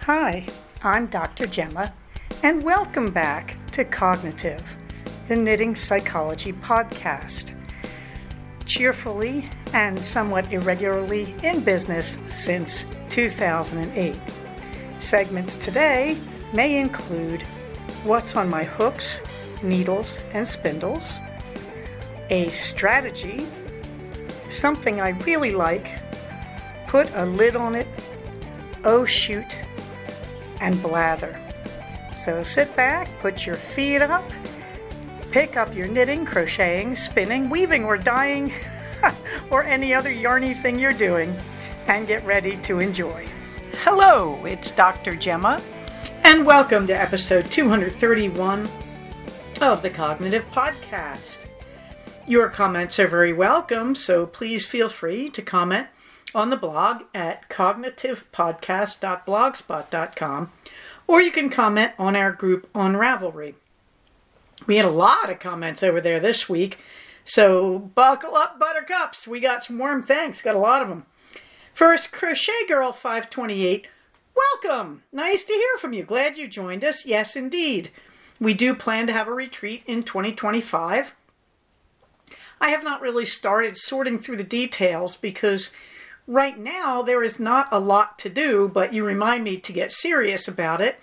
Hi, I'm Dr. Gemma, and welcome back to Cognitive, the Knitting Psychology podcast. Cheerfully and somewhat irregularly in business since 2008. Segments today may include what's on my hooks, needles, and spindles, a strategy, something I really like, put a lid on it, oh shoot, and blather. So sit back, put your feet up, pick up your knitting, crocheting, spinning, weaving, or dyeing, or any other yarny thing you're doing, and get ready to enjoy. Hello, it's Dr. Gemma, and welcome to episode 231 of the Cognitive Podcast. Your comments are very welcome, so please feel free to comment on the blog at cognitivepodcast.blogspot.com, or you can comment on our group on Ravelry. We had a lot of comments over there this week, so buckle up, buttercups. We got some warm thanks, got a lot of them. First, Crochet Girl 528, welcome. Nice to hear from you. Glad you joined us. Yes, indeed. We do plan to have a retreat in 2025. I have not really started sorting through the details because right now there is not a lot to do, but you remind me to get serious about it.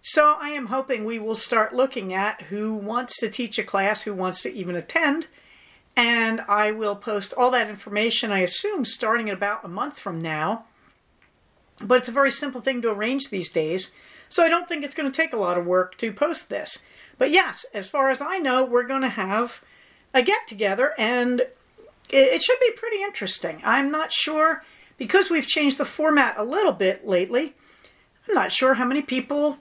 So I am hoping we will start looking at who wants to teach a class, who wants to even attend, and I will post all that information, I assume, starting in about a month from now. But it's a very simple thing to arrange these days, so I don't think it's going to take a lot of work to post this. But yes, as far as I know, we're going to have a get-together, and it should be pretty interesting. I'm not sure, because we've changed the format a little bit lately, I'm not sure how many people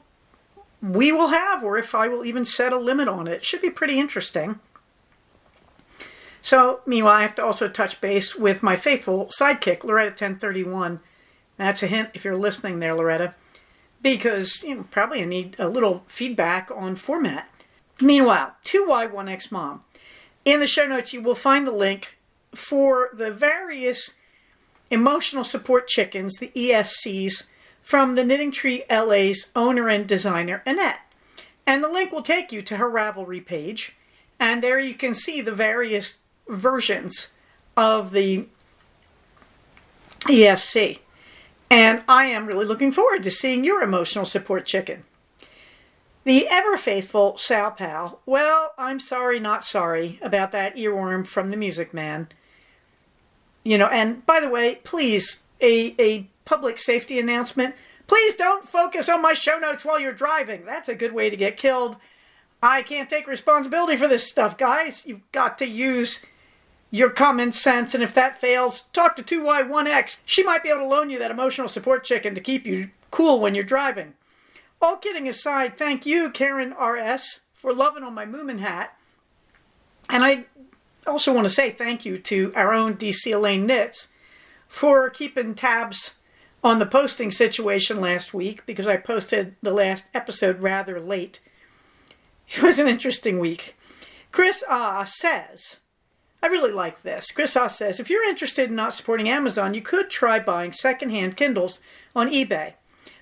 we will have, or if I will even set a limit on it. It should be pretty interesting. So, meanwhile, I have to also touch base with my faithful sidekick, Loretta 1031. That's a hint if you're listening there, Loretta, because probably I need a little feedback on format. Meanwhile, 2Y1X Mom. In the show notes, you will find the link for the various emotional support chickens, the ESCs, from the Knitting Tree LA's owner and designer, Annette. And the link will take you to her Ravelry page, and there you can see the various versions of the ESC. And I am really looking forward to seeing your emotional support chicken. The ever-faithful Sal Pal, well, I'm sorry, not sorry about that earworm from the Music Man. And by the way, please, a public safety announcement, please don't focus on my show notes while you're driving. That's a good way to get killed. I can't take responsibility for this stuff, guys. You've got to use your common sense, and if that fails, talk to 2Y1X. She might be able to loan you that emotional support chicken to keep you cool when you're driving. All kidding aside, thank you, Karen RS, for loving on my Moomin hat. And I also want to say thank you to our own DC Elaine Knits for keeping tabs on the posting situation last week, because I posted the last episode rather late. It was an interesting week. Chris says, I really like this. Chris says, if you're interested in not supporting Amazon, you could try buying secondhand Kindles on eBay.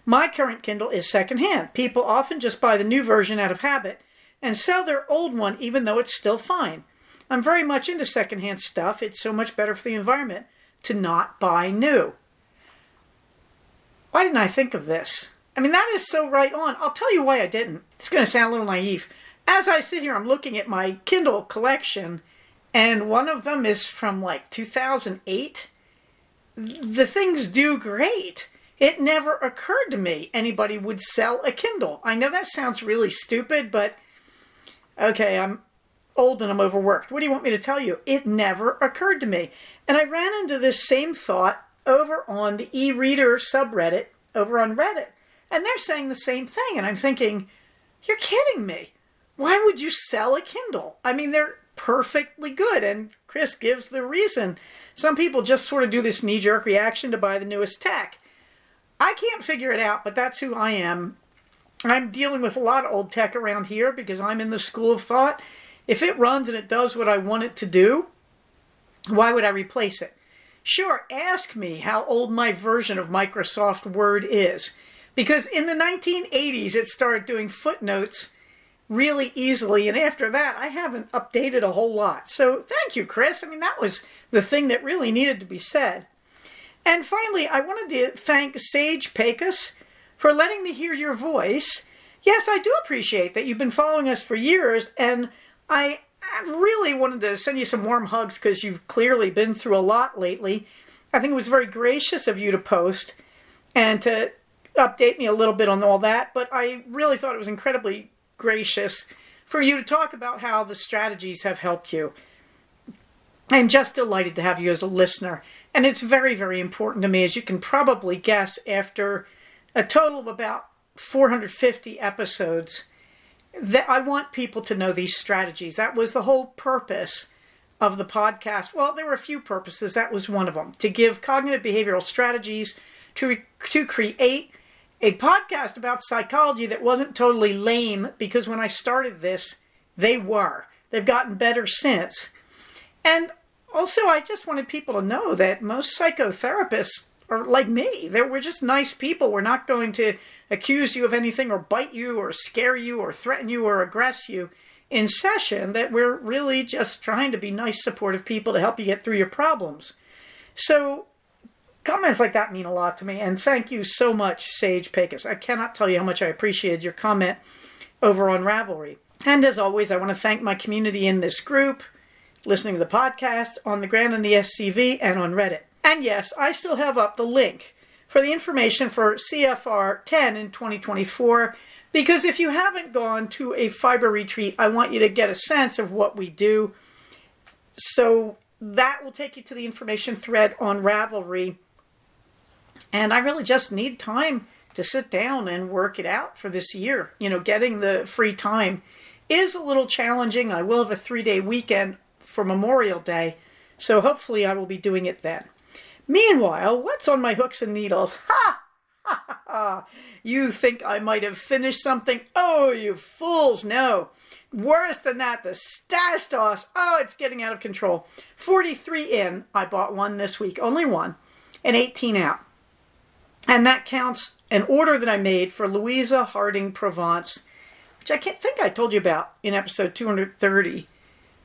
My current Kindle is secondhand. People often just buy the new version out of habit and sell their old one even though it's still fine. I'm very much into secondhand stuff. It's so much better for the environment to not buy new. Why didn't I think of this? That is so right on. I'll tell you why I didn't. It's going to sound a little naive. As I sit here, I'm looking at my Kindle collection, and one of them is from 2008. The things do great. It never occurred to me anybody would sell a Kindle. I know that sounds really stupid, but okay, I'm old and I'm overworked. What do you want me to tell you? It never occurred to me. And I ran into this same thought over on the e-reader subreddit over on Reddit. And they're saying the same thing. And I'm thinking, you're kidding me. Why would you sell a Kindle? They're perfectly good. And Chris gives the reason. Some people just sort of do this knee-jerk reaction to buy the newest tech. I can't figure it out, but that's who I am. I'm dealing with a lot of old tech around here because I'm in the school of thought. If it runs and it does what I want it to do, why would I replace it? Sure, ask me how old my version of Microsoft Word is. because in the 1980s it started doing footnotes really easily, and after that I haven't updated a whole lot. So thank you, Chris. I mean, that was the thing that really needed to be said. And finally, I wanted to thank Sage Pecos for letting me hear your voice. Yes, I do appreciate that you've been following us for years, and I really wanted to send you some warm hugs because you've clearly been through a lot lately. I think it was very gracious of you to post and to update me a little bit on all that, but I really thought it was incredibly gracious for you to talk about how the strategies have helped you. I'm just delighted to have you as a listener, and it's very, very important to me, as you can probably guess, after a total of about 450 episodes, that I want people to know these strategies. That was the whole purpose of the podcast. Well, there were a few purposes. That was one of them, to give cognitive behavioral strategies, to create a podcast about psychology that wasn't totally lame, because when I started this, they were. They've gotten better since. And also, I just wanted people to know that most psychotherapists are like me. We're just nice people. We're not going to accuse you of anything or bite you or scare you or threaten you or aggress you in session. That we're really just trying to be nice, supportive people to help you get through your problems. So comments like that mean a lot to me. And thank you so much, Sage Pecos. I cannot tell you how much I appreciated your comment over on Ravelry. And as always, I want to thank my community in this group, listening to the podcast, on the Grand and the SCV, and on Reddit. And yes, I still have up the link for the information for CFR 10 in 2024, because if you haven't gone to a fiber retreat, I want you to get a sense of what we do. So that will take you to the information thread on Ravelry. And I really just need time to sit down and work it out for this year. You know, getting the free time is a little challenging. I will have a 3-day weekend for Memorial Day, so hopefully I will be doing it then. Meanwhile, what's on my hooks and needles? Ha! Ha ha ha! You think I might have finished something? Oh, you fools, no. Worse than that, the stash toss. Oh, it's getting out of control. 43 in, I bought one this week, only one, and 18 out. And that counts an order that I made for Louisa Harding Provence, which I can't think I told you about in episode 230,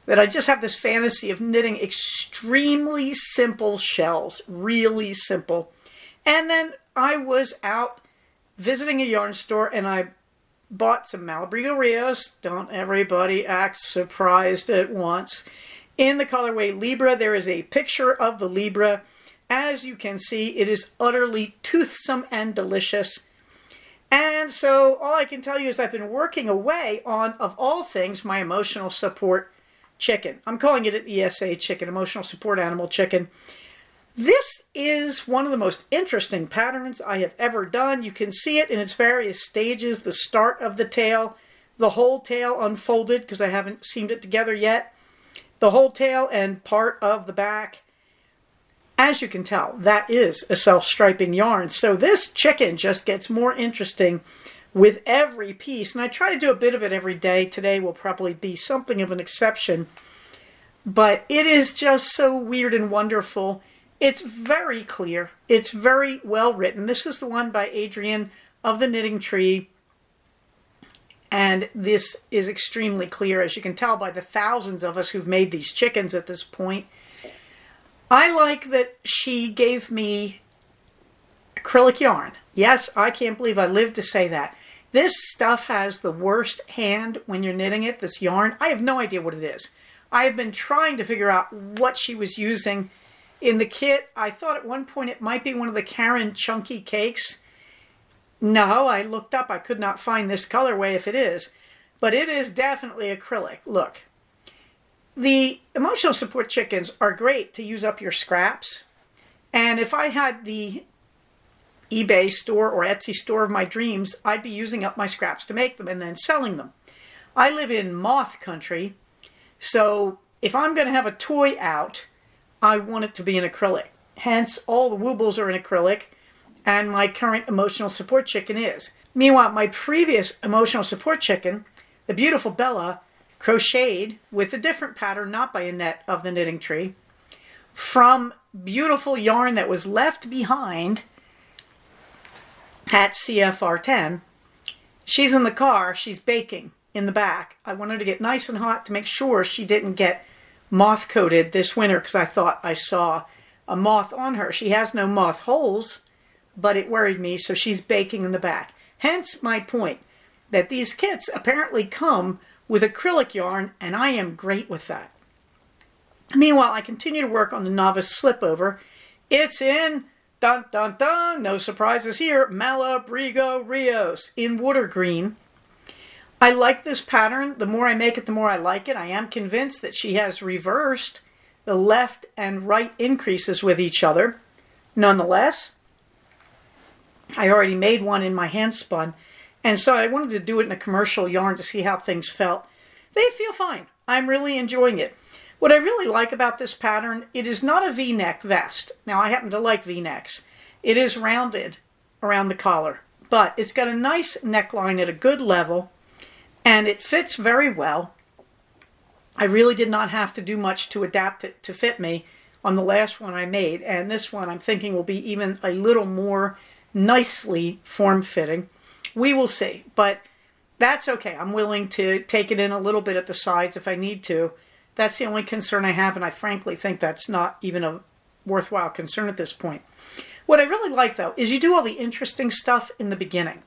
that I just have this fantasy of knitting extremely simple shells, really simple. And then I was out visiting a yarn store and I bought some Malabrigo Rios. Don't everybody act surprised at once. In the colorway Libra, there is a picture of the Libra. As you can see, it is utterly toothsome and delicious. And so all I can tell you is I've been working away on, of all things, my emotional support chicken. I'm calling it an ESA chicken, emotional support animal chicken. This is one of the most interesting patterns I have ever done. You can see it in its various stages, the start of the tail, the whole tail unfolded because I haven't seamed it together yet, the whole tail and part of the back. As you can tell, that is a self-striping yarn. So this chicken just gets more interesting with every piece. And I try to do a bit of it every day. Today will probably be something of an exception. But it is just so weird and wonderful. It's very clear. It's very well written. This is the one by Adrian of the Knitting Tree. And this is extremely clear, as you can tell by the thousands of us who've made these chickens at this point. I like that she gave me acrylic yarn. Yes, I can't believe I lived to say that. This stuff has the worst hand when you're knitting it, this yarn. I have no idea what it is. I have been trying to figure out what she was using in the kit. I thought at one point it might be one of the Karen Chunky Cakes. No, I looked up. I could not find this colorway if it is. But it is definitely acrylic. Look. The emotional support chickens are great to use up your scraps. And if I had the eBay store or Etsy store of my dreams, I'd be using up my scraps to make them and then selling them. I live in moth country, so if I'm going to have a toy out, I want it to be in acrylic. Hence, all the woobles are in acrylic, and my current emotional support chicken is. Meanwhile, my previous emotional support chicken, the beautiful Bella, crocheted with a different pattern, not by Annette of the Knitting Tree, from beautiful yarn that was left behind at CFR10. She's in the car, she's baking in the back. I wanted to get nice and hot to make sure she didn't get moth coated this winter because I thought I saw a moth on her. She has no moth holes, but it worried me, so she's baking in the back. Hence my point that these kits apparently come with acrylic yarn, and I am great with that. Meanwhile, I continue to work on the novice slipover. It's in, dun dun dun, no surprises here, Malabrigo Rios in water green. I like this pattern. The more I make it, the more I like it. I am convinced that she has reversed the left and right increases with each other. Nonetheless, I already made one in my hand spun, and so I wanted to do it in a commercial yarn to see how things felt. They feel fine. I'm really enjoying it. What I really like about this pattern, it is not a V-neck vest. Now, I happen to like V-necks. It is rounded around the collar, but it's got a nice neckline at a good level, and it fits very well. I really did not have to do much to adapt it to fit me on the last one I made, and this one I'm thinking will be even a little more nicely form-fitting. We will see, but that's okay. I'm willing to take it in a little bit at the sides if I need to. That's the only concern I have, and I frankly think that's not even a worthwhile concern at this point. What I really like, though, is you do all the interesting stuff in the beginning.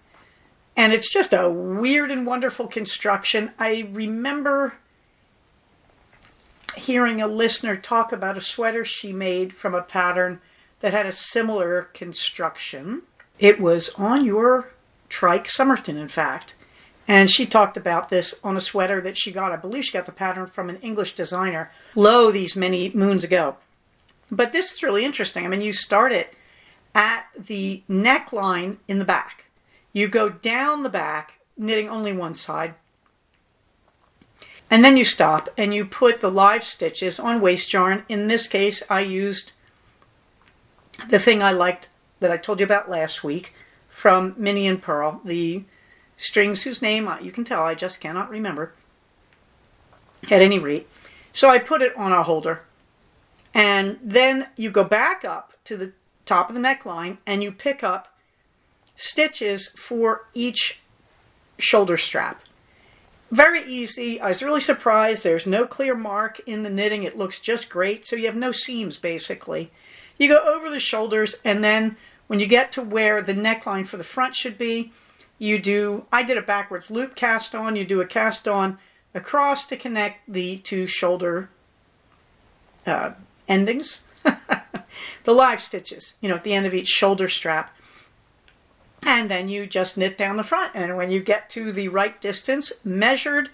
And it's just a weird and wonderful construction. I remember hearing a listener talk about a sweater she made from a pattern that had a similar construction. It was on your trike, Somerton, in fact. And she talked about this on a sweater that she got. I believe she got the pattern from an English designer, these many moons ago. But this is really interesting. I mean, you start it at the neckline in the back. You go down the back, knitting only one side. And then you stop and you put the live stitches on waste yarn. In this case, I used the thing I liked that I told you about last week from Minnie and Pearl, the strings whose name you can tell I just cannot remember at any rate. So I put it on a holder, and then you go back up to the top of the neckline and you pick up stitches for each shoulder strap. Very easy. I was really surprised. There's no clear mark in the knitting. It looks just great. So you have no seams basically. You go over the shoulders, and then when you get to where the neckline for the front should be, I did a backwards loop cast on. You do a cast on across to connect the two shoulder endings. The live stitches, at the end of each shoulder strap. And then you just knit down the front. And when you get to the right distance, measured,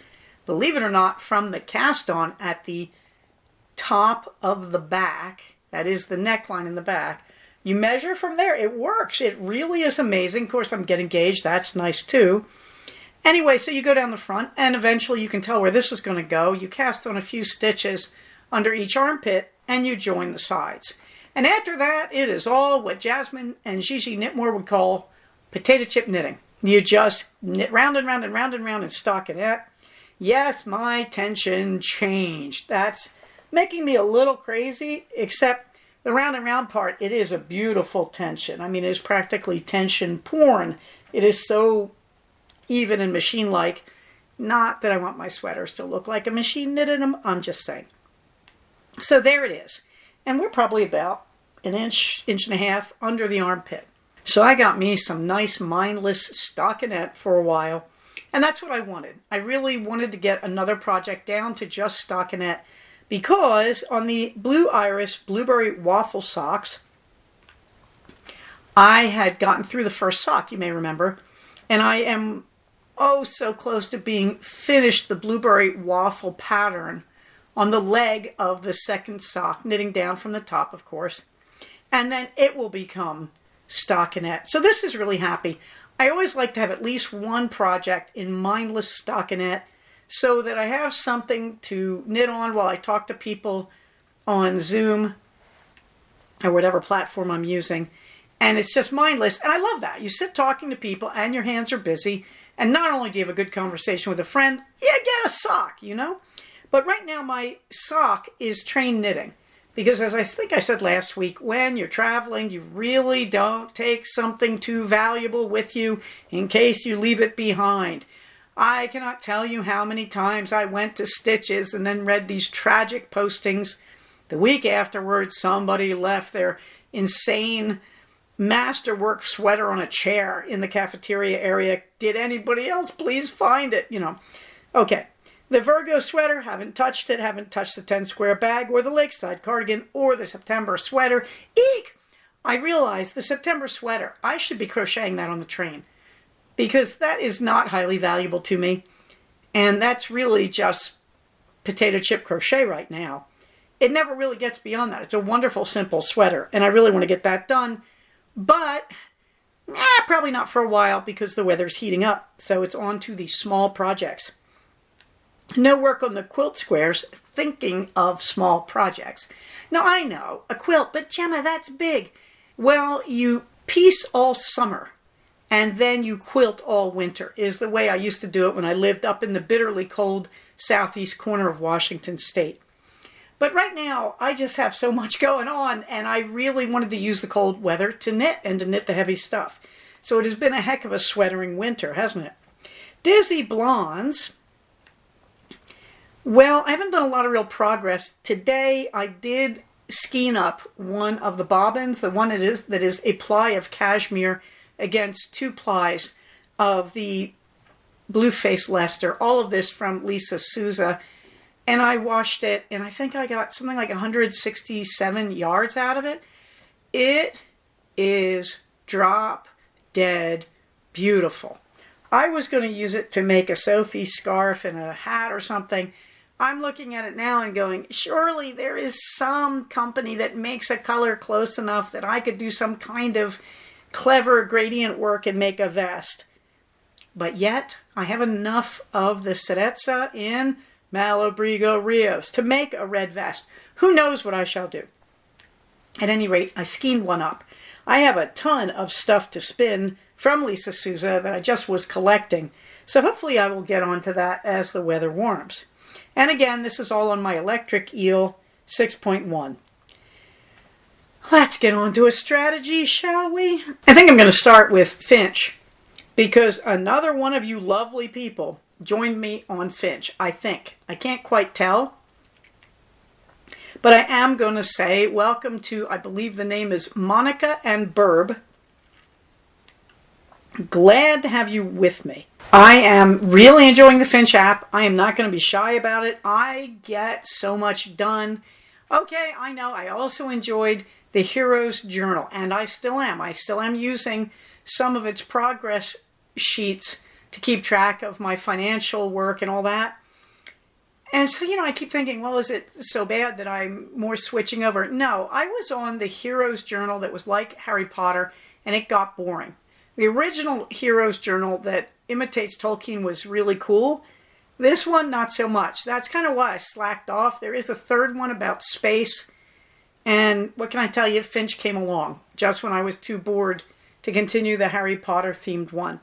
believe it or not, from the cast on at the top of the back, that is the neckline in the back, you measure from there. It works. It really is amazing. Of course, I'm getting gauged. That's nice too. Anyway, so you go down the front, and eventually you can tell where this is going to go. You cast on a few stitches under each armpit, and you join the sides. And after that, it is all what Jasmine and Gigi Knitmore would call potato chip knitting. You just knit round and round and round and round and stockinette. Yes, my tension changed. That's making me a little crazy, except the round and round part, it is a beautiful tension. I mean, it is practically tension porn. It is so even and machine-like. Not that I want my sweaters to look like a machine knitted them. I'm just saying. So there it is. And we're probably about an inch and a half under the armpit. So I got me some nice mindless stockinette for a while, and that's what I wanted. I really wanted to get another project down to just stockinette, because on the Blue Iris Blueberry Waffle socks, I had gotten through the first sock, you may remember, and I am so close to being finished the Blueberry Waffle pattern on the leg of the second sock, knitting down from the top, of course, and then it will become stockinette. So this is really happy. I always like to have at least one project in mindless stockinette so that I have something to knit on while I talk to people on Zoom or whatever platform I'm using. And it's just mindless. And I love that. You sit talking to people and your hands are busy. And not only do you have a good conversation with a friend, you get a sock, But right now my sock is train knitting, Because as I think I said last week, when you're traveling, you really don't take something too valuable with you in case you leave it behind. I cannot tell you how many times I went to Stitches and then read these tragic postings. The week afterwards, somebody left their insane masterwork sweater on a chair in the cafeteria area. Did anybody else please find it? Okay. The Virgo sweater, haven't touched it, haven't touched the 10 square bag or the Lakeside cardigan or the September sweater. Eek! I realized the September sweater, I should be crocheting that on the train because that is not highly valuable to me. And that's really just potato chip crochet right now. It never really gets beyond that. It's a wonderful, simple sweater, and I really want to get that done. But probably not for a while because the weather's heating up. So it's on to the small projects. No work on the quilt squares, thinking of small projects. Now I know, a quilt, but Gemma, that's big. Well, you piece all summer and then you quilt all winter is the way I used to do it when I lived up in the bitterly cold southeast corner of Washington State. But right now, I just have so much going on and I really wanted to use the cold weather to knit and to knit the heavy stuff. So it has been a heck of a sweatering winter, hasn't it? Dizzy Blondes. Well, I haven't done a lot of real progress. Today, I did skein up one of the bobbins, the one that is a ply of cashmere against 2 plies of the Blueface Leicester. All of this from Lisa Souza. And I washed it, and I think I got something like 167 yards out of it. It is drop dead beautiful. I was going to use it to make a Sophie scarf and a hat or something. I'm looking at it now and going, surely there is some company that makes a color close enough that I could do some kind of clever gradient work and make a vest. But yet, I have enough of the Cereza in Malabrigo Rios to make a red vest. Who knows what I shall do? At any rate, I skeined one up. I have a ton of stuff to spin from Lisa Souza that I just was collecting. So hopefully I will get onto that as the weather warms. And again, this is all on my electric eel 6.1. Let's get on to a strategy, shall we? I think I'm going to start with Finch because another one of you lovely people joined me on Finch, I think. I can't quite tell. But I am going to say welcome to, I believe the name is Monica and Burb. Glad to have you with me. I am really enjoying the Finch app. I am not going to be shy about it. I get so much done. Okay, I know. I also enjoyed the Hero's Journal, and I still am. I still am using some of its progress sheets to keep track of my financial work and all that. And so, I keep thinking, well, is it so bad that I'm more switching over? No, I was on the Hero's Journal that was like Harry Potter, and it got boring. The original Hero's Journal that imitates Tolkien was really cool. This one, not so much. That's kind of why I slacked off. There is a third one about space. And what can I tell you? Finch came along just when I was too bored to continue the Harry Potter themed one.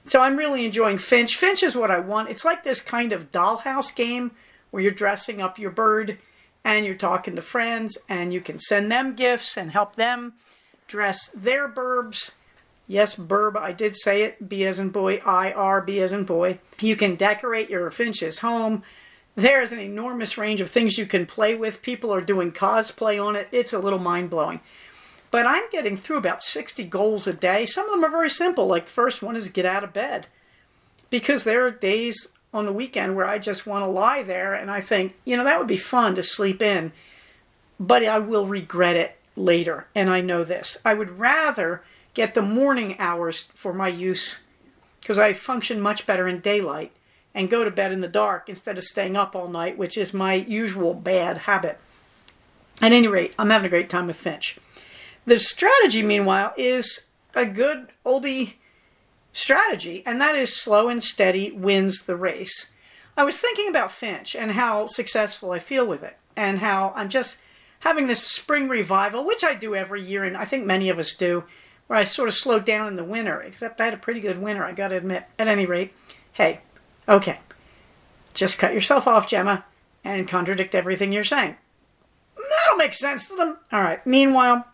So I'm really enjoying Finch. Finch is what I want. It's like this kind of dollhouse game where you're dressing up your bird and you're talking to friends and you can send them gifts and help them dress their burbs. Yes, burb, I did say it. B as in boy, I-R, B as in boy. You can decorate your Finch's home. There's an enormous range of things you can play with. People are doing cosplay on it. It's a little mind-blowing. But I'm getting through about 60 goals a day. Some of them are very simple. Like the first one is get out of bed. Because there are days on the weekend where I just want to lie there and I think, that would be fun to sleep in. But I will regret it later. And I know this. I would rather get the morning hours for my use because I function much better in daylight and go to bed in the dark instead of staying up all night, which is my usual bad habit. At any rate, I'm having a great time with Finch. The strategy, meanwhile, is a good oldie strategy, and that is slow and steady wins the race. I was thinking about Finch and how successful I feel with it and how I'm just having this spring revival, which I do every year, and I think many of us do, where I sort of slowed down in the winter, except I had a pretty good winter, I got to admit. At any rate, hey, okay, just cut yourself off, Gemma, and contradict everything you're saying. That'll don't make sense to them. All right. Meanwhile,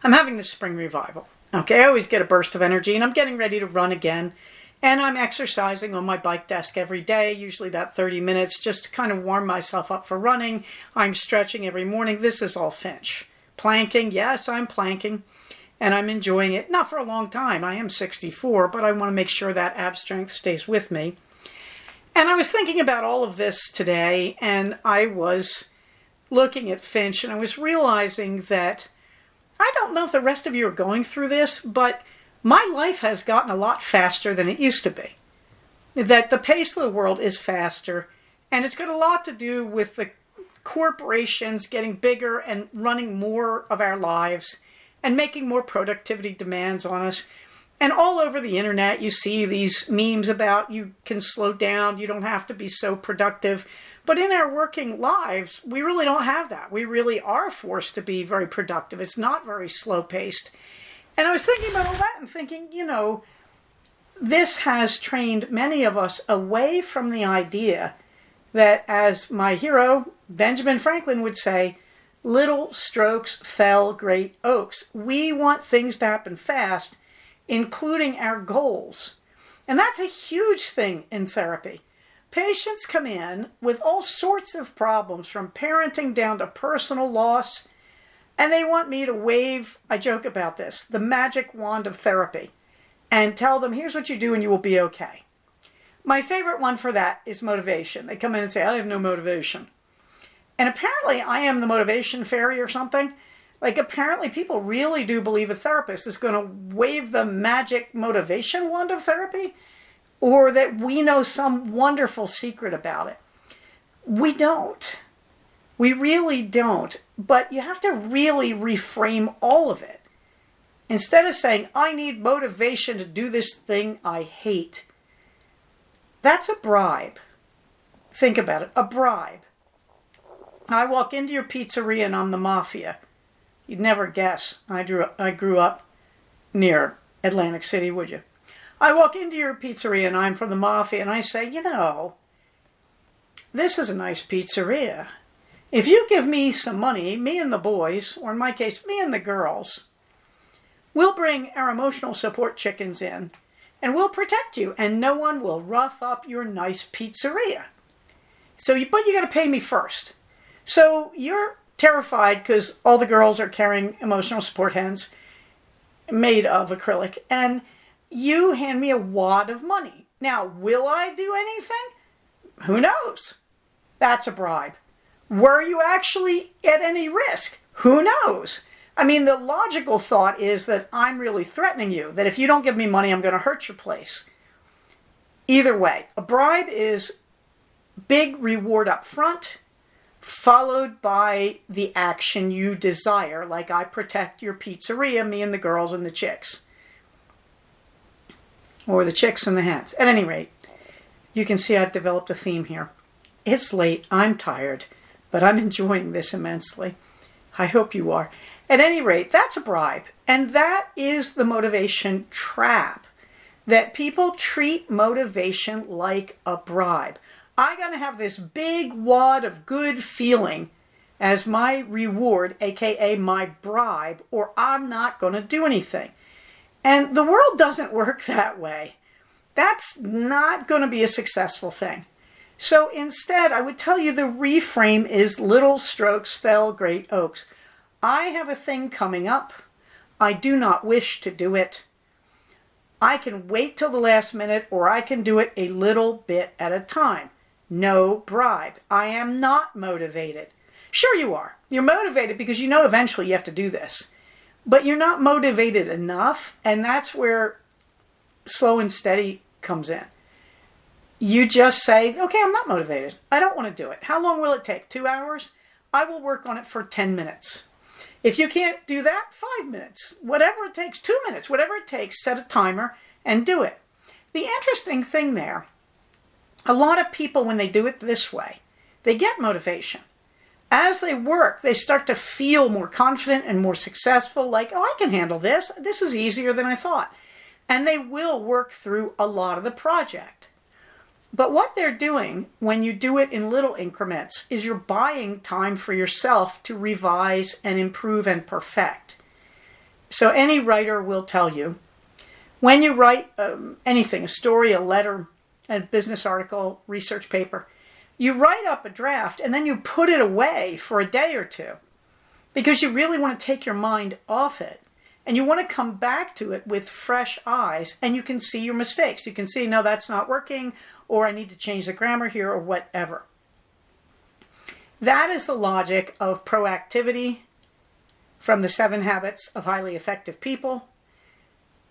I'm having this spring revival. Okay, I always get a burst of energy, and I'm getting ready to run again. And I'm exercising on my bike desk every day, usually about 30 minutes, just to kind of warm myself up for running. I'm stretching every morning. This is all Finch. Planking, yes, I'm planking, and I'm enjoying it. Not for a long time. I am 64, but I want to make sure that ab strength stays with me. And I was thinking about all of this today, and I was looking at Finch, and I was realizing that I don't know if the rest of you are going through this, but my life has gotten a lot faster than it used to be. That the pace of the world is faster, and it's got a lot to do with the corporations getting bigger and running more of our lives and making more productivity demands on us. And all over the internet, you see these memes about you can slow down, you don't have to be so productive. But in our working lives, we really don't have that. We really are forced to be very productive. It's not very slow-paced. And I was thinking about all that and thinking, this has trained many of us away from the idea that, as my hero, Benjamin Franklin, would say, little strokes fell great oaks. We want things to happen fast, including our goals. And that's a huge thing in therapy. Patients come in with all sorts of problems, from parenting down to personal loss, and they want me to wave, I joke about this, the magic wand of therapy, and tell them, here's what you do and you will be okay. My favorite one for that is motivation. They come in and say, I have no motivation. And apparently I am the motivation fairy or something. Like, apparently people really do believe a therapist is going to wave the magic motivation wand of therapy, or that we know some wonderful secret about it. We don't. We really don't. But you have to really reframe all of it. Instead of saying, I need motivation to do this thing I hate. That's a bribe. Think about it. A bribe. I walk into your pizzeria and I'm the mafia. You'd never guess I grew up near Atlantic City, would you? I walk into your pizzeria and I'm from the mafia, and I say, this is a nice pizzeria. If you give me some money, me and the boys, or in my case, me and the girls, we'll bring our emotional support chickens in, and we'll protect you, and no one will rough up your nice pizzeria. But you got to pay me first. So you're terrified because all the girls are carrying emotional support hens made of acrylic, and you hand me a wad of money. Now, will I do anything? Who knows? That's a bribe. Were you actually at any risk? Who knows? I mean, the logical thought is that I'm really threatening you, that if you don't give me money, I'm going to hurt your place. Either way, a bribe is big reward up front, followed by the action you desire, like I protect your pizzeria, me and the girls and the chicks. Or the chicks and the hens. At any rate, you can see I've developed a theme here. It's late, I'm tired, but I'm enjoying this immensely. I hope you are. At any rate, that's a bribe. And that is the motivation trap. That people treat motivation like a bribe. I gotta have this big wad of good feeling as my reward, aka my bribe, or I'm not gonna do anything. And the world doesn't work that way. That's not going to be a successful thing. So instead, I would tell you the reframe is little strokes fell great oaks. I have a thing coming up. I do not wish to do it. I can wait till the last minute, or I can do it a little bit at a time. No bribe. I am not motivated. Sure you are. You're motivated because you know eventually you have to do this. But you're not motivated enough, and that's where slow and steady comes in. You just say, okay, I'm not motivated. I don't want to do it. How long will it take? 2 hours? I will work on it for 10 minutes. If you can't do that, 5 minutes. Whatever it takes, 2 minutes. Whatever it takes, set a timer and do it. The interesting thing there, a lot of people, when they do it this way, they get motivation. As they work, they start to feel more confident and more successful, like, oh, I can handle this. This is easier than I thought. And they will work through a lot of the project. But what they're doing when you do it in little increments is you're buying time for yourself to revise and improve and perfect. So any writer will tell you, when you write anything, a story, a letter, a business article, research paper, you write up a draft and then you put it away for a day or two because you really want to take your mind off it. And you want to come back to it with fresh eyes, and you can see your mistakes. You can see, no, that's not working, or I need to change the grammar here, or whatever. That is the logic of proactivity from the 7 Habits of Highly Effective People.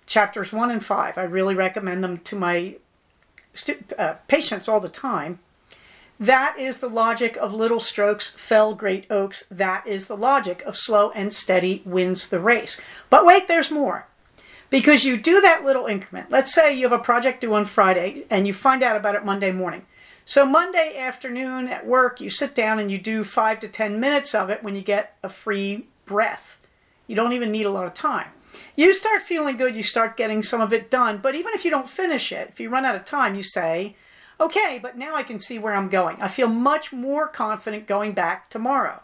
Chapters 1 and 5. I really recommend them to my patients all the time. That is the logic of little strokes fell great oaks. That is the logic of slow and steady wins the race. But wait, there's more. Because you do that little increment. Let's say you have a project due on Friday and you find out about it Monday morning. So Monday afternoon at work, you sit down and you do 5 to 10 minutes of it when you get a free breath. You don't even need a lot of time. You start feeling good, you start getting some of it done. But even if you don't finish it, if you run out of time, you say, okay, but now I can see where I'm going. I feel much more confident going back tomorrow.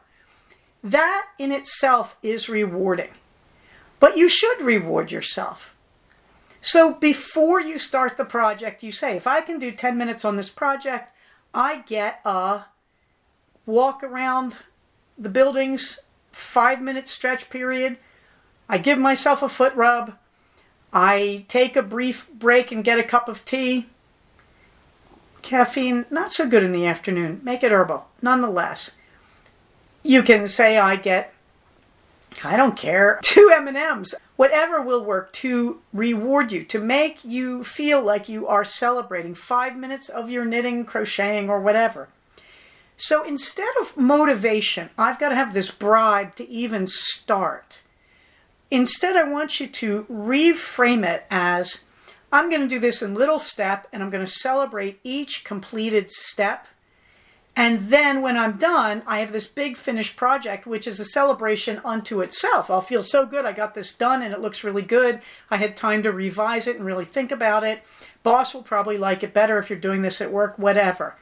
That in itself is rewarding. But you should reward yourself. So before you start the project, you say, if I can do 10 minutes on this project, I get a walk around the buildings, 5-minute stretch period. I give myself a foot rub. I take a brief break and get a cup of tea. Caffeine, not so good in the afternoon. Make it herbal. Nonetheless, you can say I get, I don't care, 2 M&Ms. Whatever will work to reward you, to make you feel like you are celebrating 5 minutes of your knitting, crocheting, or whatever. So instead of motivation, I've got to have this bribe to even start. Instead, I want you to reframe it as, I'm going to do this in little step, and I'm going to celebrate each completed step. And then when I'm done, I have this big finished project, which is a celebration unto itself. I'll feel so good. I got this done, and it looks really good. I had time to revise it and really think about it. Boss will probably like it better if you're doing this at work, whatever.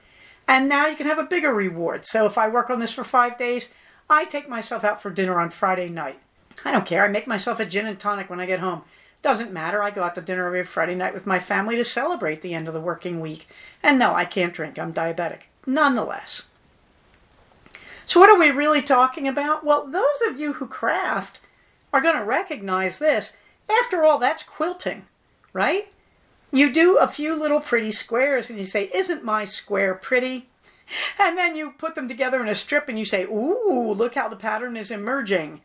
And now you can have a bigger reward. So if I work on this for 5 days, I take myself out for dinner on Friday night. I don't care. I make myself a gin and tonic when I get home. Doesn't matter. I go out to dinner every Friday night with my family to celebrate the end of the working week. And no, I can't drink. I'm diabetic. Nonetheless. So what are we really talking about? Well, those of you who craft are going to recognize this. After all, that's quilting, right? You do a few little pretty squares and you say, isn't my square pretty? And then you put them together in a strip and you say, ooh, look how the pattern is emerging.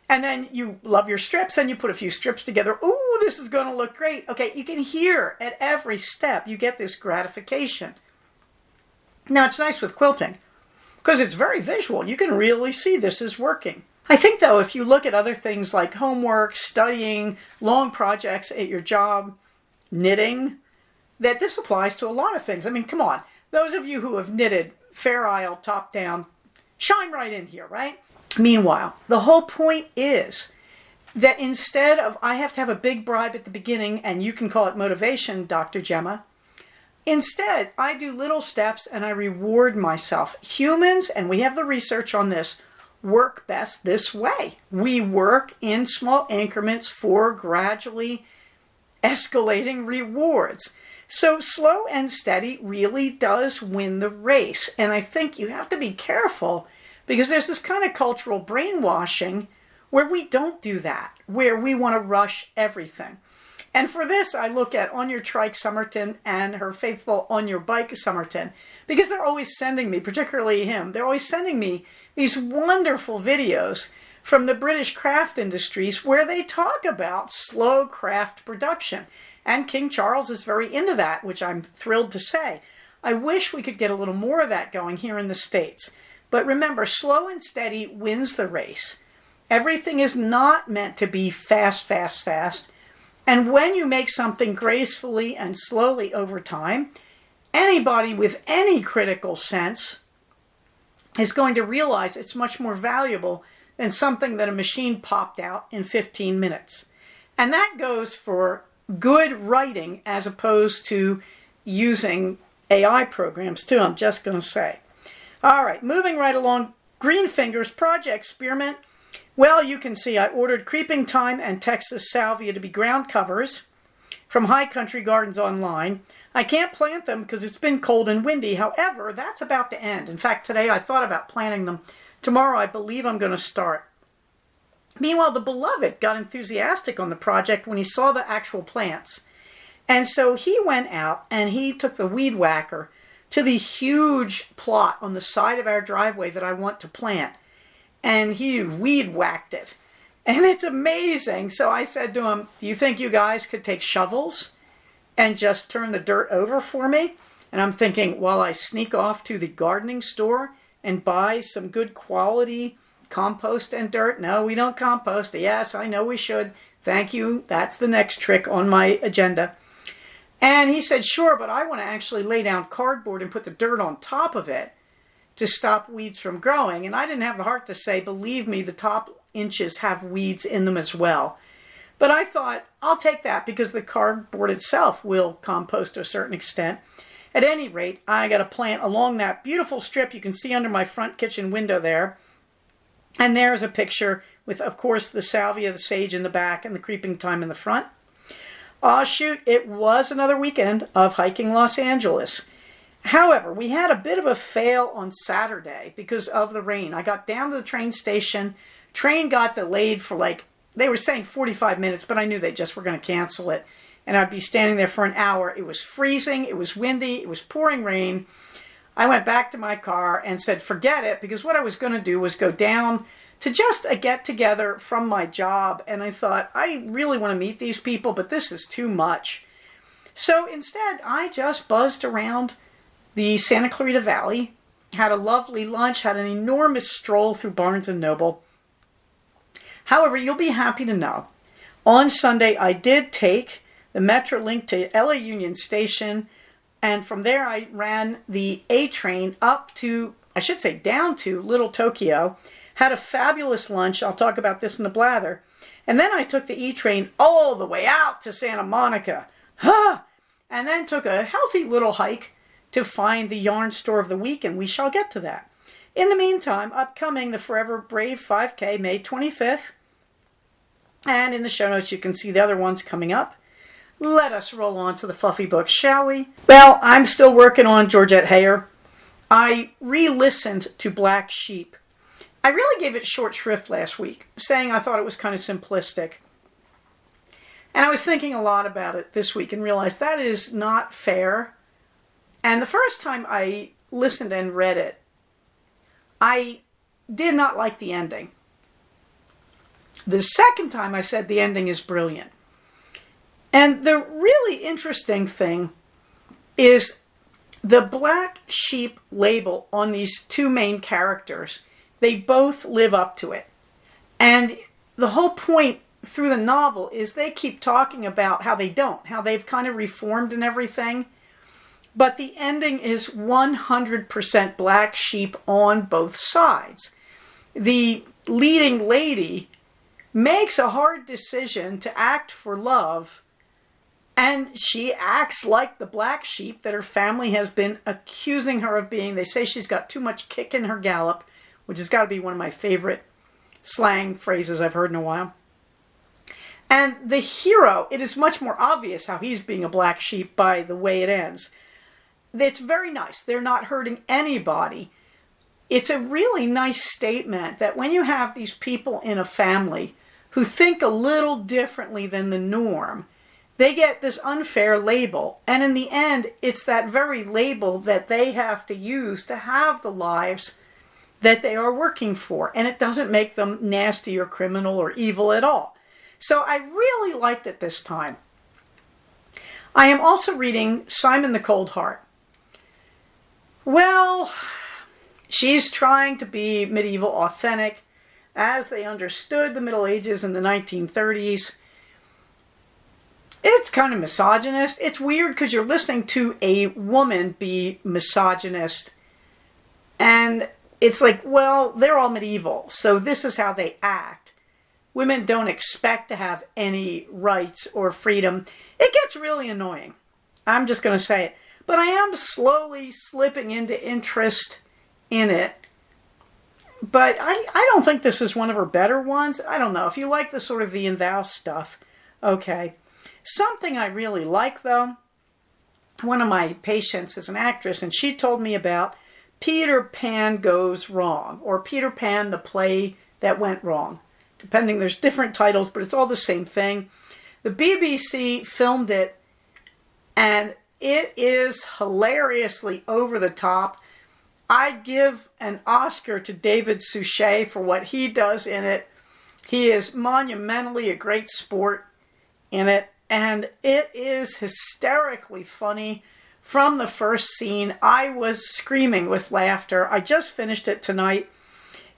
And then you love your strips, and you put a few strips together. Ooh, this is going to look great. Okay, you can hear at every step, you get this gratification. Now, it's nice with quilting because it's very visual. You can really see this is working. I think, though, if you look at other things like homework, studying, long projects at your job, knitting, that this applies to a lot of things. I mean, come on. Those of you who have knitted Fair Isle top down, chime right in here, right? Meanwhile, the whole point is that instead of, I have to have a big bribe at the beginning, and you can call it motivation, Dr. Gemma, instead, I do little steps and I reward myself. Humans, and we have the research on this, work best this way. We work in small increments for gradually escalating rewards. So slow and steady really does win the race. And I think you have to be careful because there's this kind of cultural brainwashing where we don't do that, where we want to rush everything. And for this, I look at On Your Trike Somerton and her faithful On Your Bike Somerton, because they're always sending me, particularly him, they're always sending me these wonderful videos from the British craft industries where they talk about slow craft production. And King Charles is very into that, which I'm thrilled to say. I wish we could get a little more of that going here in the States. But remember, slow and steady wins the race. Everything is not meant to be fast, fast, fast. And when you make something gracefully and slowly over time, anybody with any critical sense is going to realize it's much more valuable than something that a machine popped out in 15 minutes. And that goes for good writing as opposed to using AI programs too, I'm just going to say. All right, moving right along. Green Fingers Project Spearmint. Well, you can see I ordered Creeping Thyme and Texas Salvia to be ground covers from High Country Gardens online. I can't plant them because it's been cold and windy. However, that's about to end. In fact, today I thought about planting them. Tomorrow I believe I'm going to start. Meanwhile, the beloved got enthusiastic on the project when he saw the actual plants. And so he went out and he took the weed whacker to the huge plot on the side of our driveway that I want to plant. And he weed whacked it. And it's amazing. So I said to him, do you think you guys could take shovels and just turn the dirt over for me? And I'm thinking, while I sneak off to the gardening store and buy some good quality compost and dirt. No, we don't compost. Yes, I know we should. Thank you. That's the next trick on my agenda. And he said, sure, but I want to actually lay down cardboard and put the dirt on top of it to stop weeds from growing. And I didn't have the heart to say, believe me, the top inches have weeds in them as well. But I thought, I'll take that because the cardboard itself will compost to a certain extent. At any rate, I got a plant along that beautiful strip you can see under my front kitchen window there. And there's a picture with, of course, the salvia, the sage in the back, and the creeping thyme in the front. Aw, shoot, it was another weekend of hiking Los Angeles. However, we had a bit of a fail on Saturday because of the rain. I got down to the train station. Train got delayed for they were saying 45 minutes, but I knew they just were going to cancel it. And I'd be standing there for an hour. It was freezing. It was windy. It was pouring rain. I went back to my car and said, forget it, because what I was going to do was go down to just a get-together from my job. And I thought, I really want to meet these people, but this is too much. So instead, I just buzzed around the Santa Clarita Valley, had a lovely lunch, had an enormous stroll through Barnes & Noble. However, you'll be happy to know, on Sunday I did take the Metrolink to LA Union Station, and from there I ran the A train up to, I should say down to Little Tokyo, had a fabulous lunch, I'll talk about this in the blather, and then I took the E train all the way out to Santa Monica, and then took a healthy little hike to find the yarn store of the week, and we shall get to that. In the meantime, upcoming the Forever Brave 5K, May 25th, and in the show notes you can see the other ones coming up. Let us roll on to the fluffy book, shall we? Well, I'm still working on Georgette Heyer. I re-listened to Black Sheep. I really gave it short shrift last week, saying I thought it was kind of simplistic. And I was thinking a lot about it this week and realized that is not fair. And the first time I listened and read it, I did not like the ending. The second time I said the ending is brilliant. And the really interesting thing is the Black Sheep label on these two main characters. They both live up to it. And the whole point through the novel is they keep talking about how they don't, how they've kind of reformed and everything. But the ending is 100% black sheep on both sides. The leading lady makes a hard decision to act for love, and she acts like the black sheep that her family has been accusing her of being. They say she's got too much kick in her gallop, which has got to be one of my favorite slang phrases I've heard in a while. And the hero, it is much more obvious how he's being a black sheep by the way it ends. It's very nice. They're not hurting anybody. It's a really nice statement that when you have these people in a family who think a little differently than the norm, they get this unfair label. And in the end, it's that very label that they have to use to have the lives that they are working for. And it doesn't make them nasty or criminal or evil at all. So I really liked it this time. I am also reading Simon the Cold Heart. Well, she's trying to be medieval authentic as they understood the Middle Ages in the 1930s. It's kind of misogynist. It's weird because you're listening to a woman be misogynist. And it's like, well, they're all medieval, so this is how they act. Women don't expect to have any rights or freedom. It gets really annoying. I'm just going to say it. but I am slowly slipping into interest in it. But I don't think this is one of her better ones. I don't know. If you like the sort of thee and thou stuff, okay. Something I really like, though, one of my patients is an actress, and she told me about Peter Pan Goes Wrong, or Peter Pan, the Play That Went Wrong. Depending, there's different titles, but it's all the same thing. The BBC filmed it, and it is hilariously over the top. I'd give an Oscar to David Suchet for what he does in it. He is monumentally a great sport in it, and it is hysterically funny. From the first scene, I was screaming with laughter. I just finished it tonight.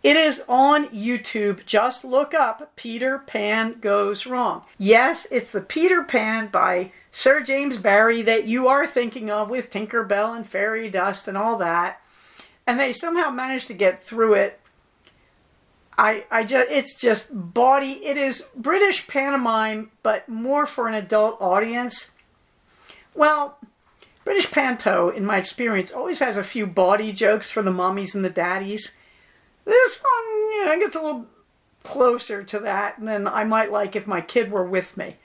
It is on YouTube. Just look up Peter Pan Goes Wrong. Yes, it's the Peter Pan by Sir James Barrie that you are thinking of with Tinker Bell and Fairy Dust and all that. And they somehow managed to get through it. It's just bawdy. It is British pantomime, but more for an adult audience. Well, British panto, in my experience, always has a few bawdy jokes for the mommies and the daddies. This one, gets a little closer to that than I might like if my kid were with me.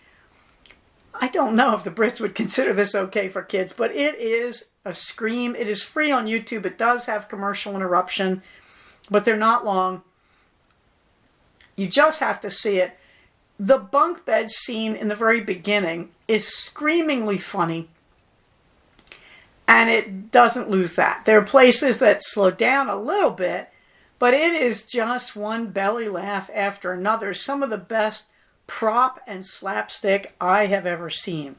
I don't know if the Brits would consider this okay for kids, but it is a scream. It is free on YouTube. It does have commercial interruption, but they're not long. You just have to see it. The bunk bed scene in the very beginning is screamingly funny, and it doesn't lose that. There are places that slow down a little bit, but it is just one belly laugh after another. Some of the best prop and slapstick I have ever seen.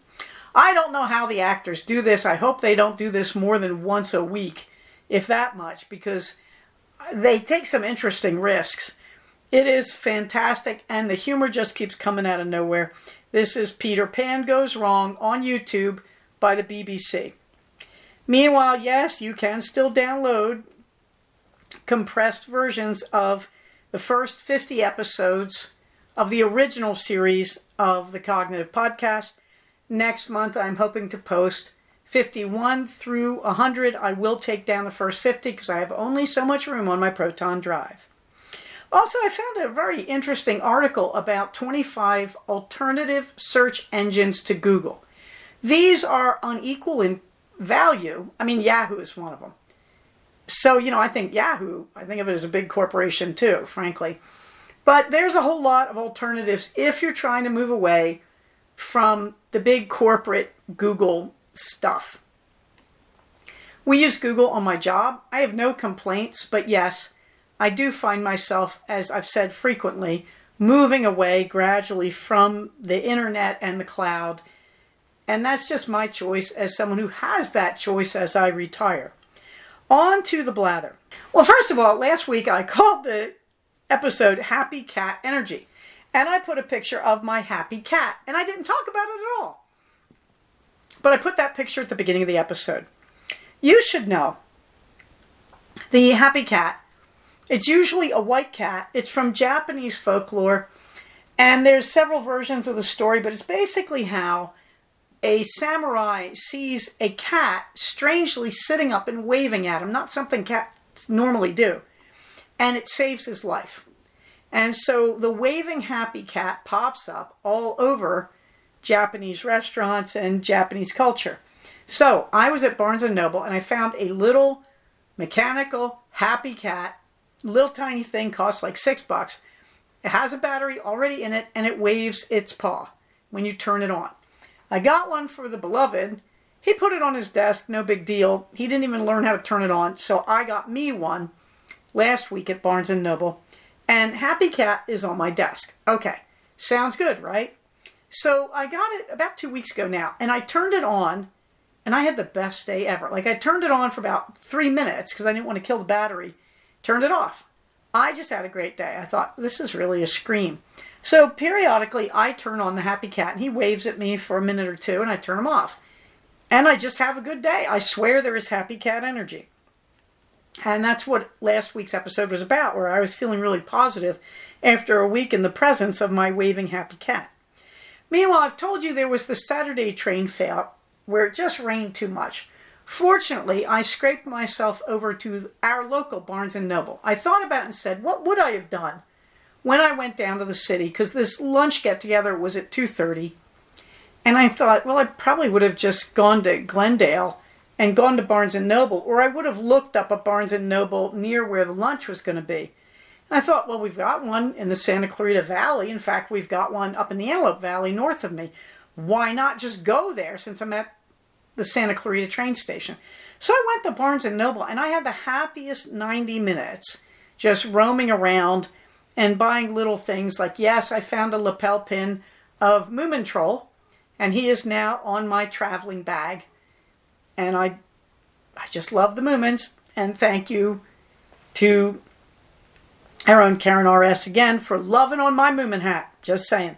I don't know how the actors do this. I hope they don't do this more than once a week, if that much, because they take some interesting risks. It is fantastic, and the humor just keeps coming out of nowhere. This is Peter Pan Goes Wrong on YouTube by the BBC. Meanwhile, yes, you can still download compressed versions of the first 50 episodes of the original series of the Cognitive Podcast. Next month, I'm hoping to post 51 through 100. I will take down the first 50 because I have only so much room on my Proton drive. Also, I found a very interesting article about 25 alternative search engines to Google. These are unequal in value. I mean, Yahoo is one of them. So, I think Yahoo, I think of it as a big corporation too, frankly. But there's a whole lot of alternatives if you're trying to move away from the big corporate Google stuff. We use Google on my job. I have no complaints, but yes, I do find myself, as I've said frequently, moving away gradually from the internet and the cloud. And that's just my choice as someone who has that choice as I retire. On to the blather. Well, first of all, last week I called the episode Happy Cat Energy. And I put a picture of my happy cat. And I didn't talk about it at all. But I put that picture at the beginning of the episode. You should know the happy cat. It's usually a white cat. It's from Japanese folklore. And there's several versions of the story, but it's basically how a samurai sees a cat strangely sitting up and waving at him. Not something cats normally do. And it saves his life. And so the waving happy cat pops up all over Japanese restaurants and Japanese culture. So I was at Barnes & Noble and I found a little mechanical happy cat. Little tiny thing, costs like $6. It has a battery already in it and it waves its paw when you turn it on. I got one for the beloved. He put it on his desk, no big deal. He didn't even learn how to turn it on. So I got me one last week at Barnes & Noble. And Happy Cat is on my desk. Okay, sounds good, right? So I got it about 2 weeks ago now, and I turned it on, and I had the best day ever. Like, I turned it on for about 3 minutes because I didn't want to kill the battery. Turned it off. I just had a great day. I thought, this is really a scream. So periodically, I turn on the Happy Cat, and he waves at me for a minute or two, and I turn him off. And I just have a good day. I swear there is Happy Cat energy. And that's what last week's episode was about, where I was feeling really positive after a week in the presence of my waving happy cat. Meanwhile, I've told you there was the Saturday train fail where it just rained too much. Fortunately, I scraped myself over to our local Barnes & Noble. I thought about it and said, what would I have done when I went down to the city? Because this lunch get-together was at 2:30. And I thought, well, I probably would have just gone to Glendale and gone to Barnes & Noble, or I would have looked up a Barnes & Noble near where the lunch was going to be. And I thought, well, we've got one in the Santa Clarita Valley. In fact, we've got one up in the Antelope Valley north of me. Why not just go there since I'm at the Santa Clarita train station? So I went to Barnes & Noble, and I had the happiest 90 minutes just roaming around and buying little things like, yes, I found a lapel pin of Moomin Troll, and he is now on my traveling bag. And I just love the Moomins, and thank you to our own Karen R.S. again for loving on my Moomin hat, just saying.